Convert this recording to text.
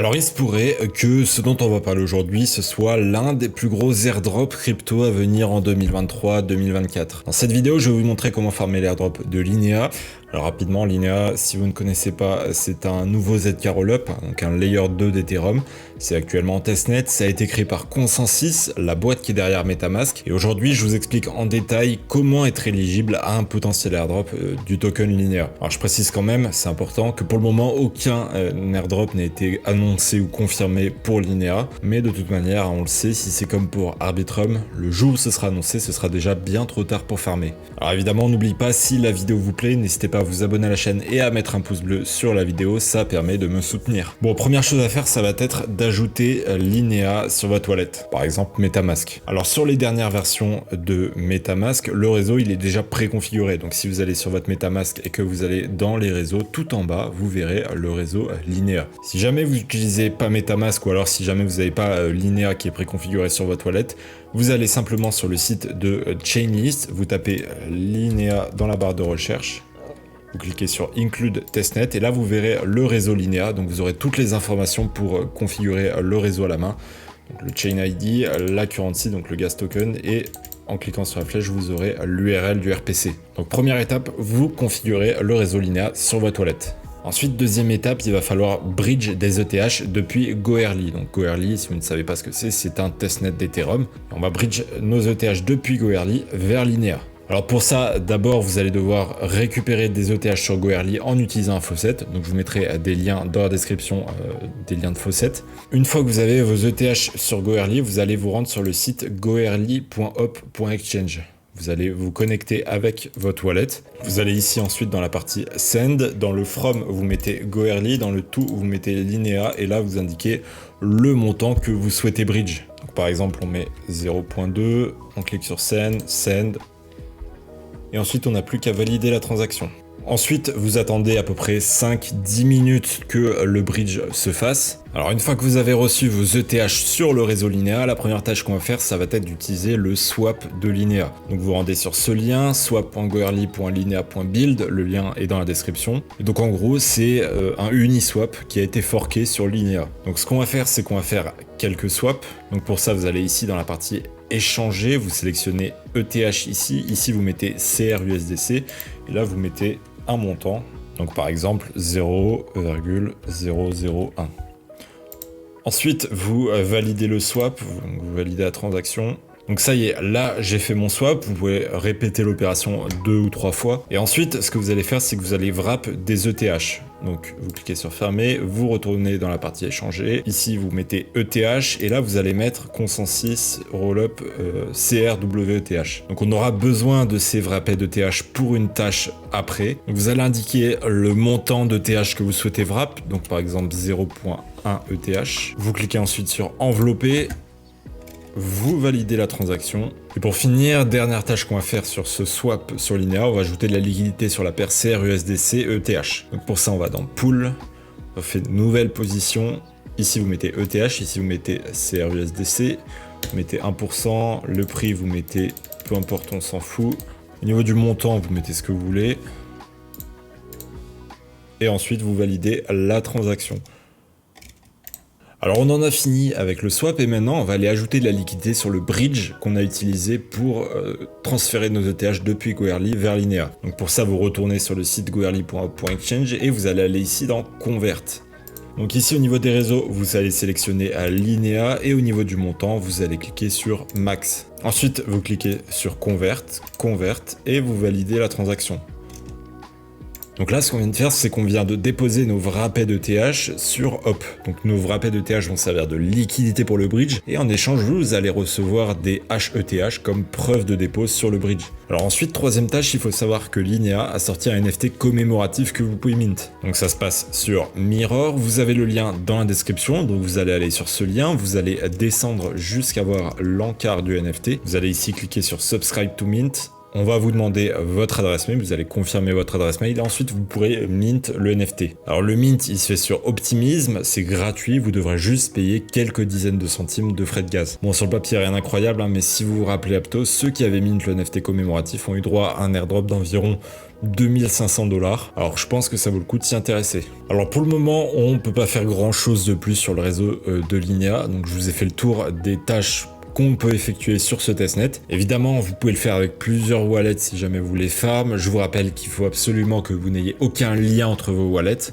Alors il se pourrait que ce dont on va parler aujourd'hui, ce soit l'un des plus gros airdrops crypto à venir en 2023-2024. Dans cette vidéo, je vais vous montrer comment farmer l'airdrop de Linea. Alors rapidement, Linea, si vous ne connaissez pas, c'est un nouveau ZK Rollup, donc un layer 2 d'Ethereum. C'est actuellement en testnet, ça a été créé par Consensus, la boîte qui est derrière MetaMask. Et aujourd'hui, je vous explique en détail comment être éligible à un potentiel airdrop du token Linea. Alors je précise quand même, c'est important, que pour le moment, aucun airdrop n'a été annoncé ou confirmé pour Linea. Mais de toute manière, on le sait, si c'est comme pour Arbitrum, le jour où ce sera annoncé, ce sera déjà bien trop tard pour farmer. Alors évidemment, n'oubliez pas, si la vidéo vous plaît, n'hésitez pas à vous abonner à la chaîne et à mettre un pouce bleu sur la vidéo, ça permet de me soutenir. Bon, première chose à faire, ça va être d'ajouter Linea sur votre wallet, par exemple MetaMask. Alors sur les dernières versions de MetaMask, le réseau il est déjà préconfiguré, donc si vous allez sur votre MetaMask et que vous allez dans les réseaux, tout en bas, vous verrez le réseau Linea. Si jamais vous n'utilisez pas MetaMask ou alors si jamais vous n'avez pas Linea qui est préconfiguré sur votre wallet, vous allez simplement sur le site de Chainlist, vous tapez Linea dans la barre de recherche. Vous cliquez sur Include Testnet et là vous verrez le réseau Linea, donc vous aurez toutes les informations pour configurer le réseau à la main. Donc le Chain ID, la currency, donc le gas token, et en cliquant sur la flèche vous aurez l'URL du RPC. Donc première étape, vous configurez le réseau Linea sur votre wallet. Ensuite, deuxième étape, il va falloir bridge des ETH depuis Goerli. Donc Goerli, si vous ne savez pas ce que c'est un testnet d'Ethereum. On va bridge nos ETH depuis Goerli vers Linea. Alors pour ça, d'abord vous allez devoir récupérer des ETH sur Goerli en utilisant un faucet. Donc je vous mettrai des liens dans la description, des liens de faucet. Une fois que vous avez vos ETH sur Goerli, vous allez vous rendre sur le site goerli.op.exchange. Vous allez vous connecter avec votre wallet. Vous allez ici ensuite dans la partie Send. Dans le From, vous mettez Goerli. Dans le To, vous mettez Linea. Et là, vous indiquez le montant que vous souhaitez bridge. Donc, par exemple, on met 0.2. On clique sur Send, Send. Et ensuite, on n'a plus qu'à valider la transaction. Ensuite, vous attendez à peu près 5-10 minutes que le bridge se fasse. Alors une fois que vous avez reçu vos ETH sur le réseau Linea, la première tâche qu'on va faire, ça va être d'utiliser le swap de Linea. Donc vous rendez sur ce lien, swap.goerli.linea.build, le lien est dans la description. Et donc en gros, c'est un Uniswap qui a été forké sur Linea. Donc ce qu'on va faire, c'est qu'on va faire quelques swaps. Donc pour ça, vous allez ici dans la partie échanger, vous sélectionnez ETH ici, ici vous mettez CRUSDC, et là vous mettez un montant, donc par exemple 0,001. Ensuite, vous validez le swap, vous validez la transaction. Donc ça y est, là j'ai fait mon swap, vous pouvez répéter l'opération 2 ou 3 fois. Et ensuite, ce que vous allez faire, c'est que vous allez wrap des ETH. Donc vous cliquez sur fermer, vous retournez dans la partie échanger. Ici, vous mettez ETH et là, vous allez mettre Consensus Rollup CRWETH. Donc on aura besoin de ces wrappés d'ETH pour une tâche après. Donc vous allez indiquer le montant d'ETH que vous souhaitez wrap. Donc par exemple 0.1 ETH. Vous cliquez ensuite sur envelopper. Vous validez la transaction. Et pour finir, dernière tâche qu'on va faire sur ce swap sur Linea, on va ajouter de la liquidité sur la paire CRUSDC ETH. Donc pour ça, on va dans Pool, on fait nouvelle position. Ici, vous mettez ETH, ici, vous mettez CRUSDC, vous mettez 1%, le prix, vous mettez, peu importe, on s'en fout. Au niveau du montant, vous mettez ce que vous voulez. Et ensuite, vous validez la transaction. Alors on en a fini avec le swap et maintenant on va aller ajouter de la liquidité sur le bridge qu'on a utilisé pour transférer nos ETH depuis Goerli vers Linea. Donc pour ça vous retournez sur le site goerli.op.exchange et vous allez aller ici dans Convert. Donc ici au niveau des réseaux vous allez sélectionner à Linea et au niveau du montant vous allez cliquer sur Max. Ensuite vous cliquez sur Convert et vous validez la transaction. Donc là, ce qu'on vient de faire, c'est qu'on vient de déposer nos wrappés d'ETH sur Hop. Donc nos wrappés d'ETH vont servir de liquidité pour le bridge et en échange, vous allez recevoir des HETH comme preuve de dépôt sur le bridge. Alors ensuite, troisième tâche, il faut savoir que Linea a sorti un NFT commémoratif que vous pouvez mint. Donc ça se passe sur Mirror, vous avez le lien dans la description, donc vous allez aller sur ce lien, vous allez descendre jusqu'à voir l'encart du NFT. Vous allez ici cliquer sur Subscribe to Mint. On va vous demander votre adresse mail, vous allez confirmer votre adresse mail et ensuite vous pourrez mint le NFT. Alors le mint il se fait sur Optimism, c'est gratuit, vous devrez juste payer quelques dizaines de centimes de frais de gaz. Bon sur le papier rien d'incroyable, mais si vous vous rappelez Aptos, ceux qui avaient mint le NFT commémoratif ont eu droit à un airdrop d'environ 2500 $. Alors je pense que ça vaut le coup de s'y intéresser. Alors pour le moment, on peut pas faire grand chose de plus sur le réseau de Linea, donc je vous ai fait le tour des tâches qu'on peut effectuer sur ce testnet. Évidemment, vous pouvez le faire avec plusieurs wallets si jamais vous les farm. Je vous rappelle qu'il faut absolument que vous n'ayez aucun lien entre vos wallets.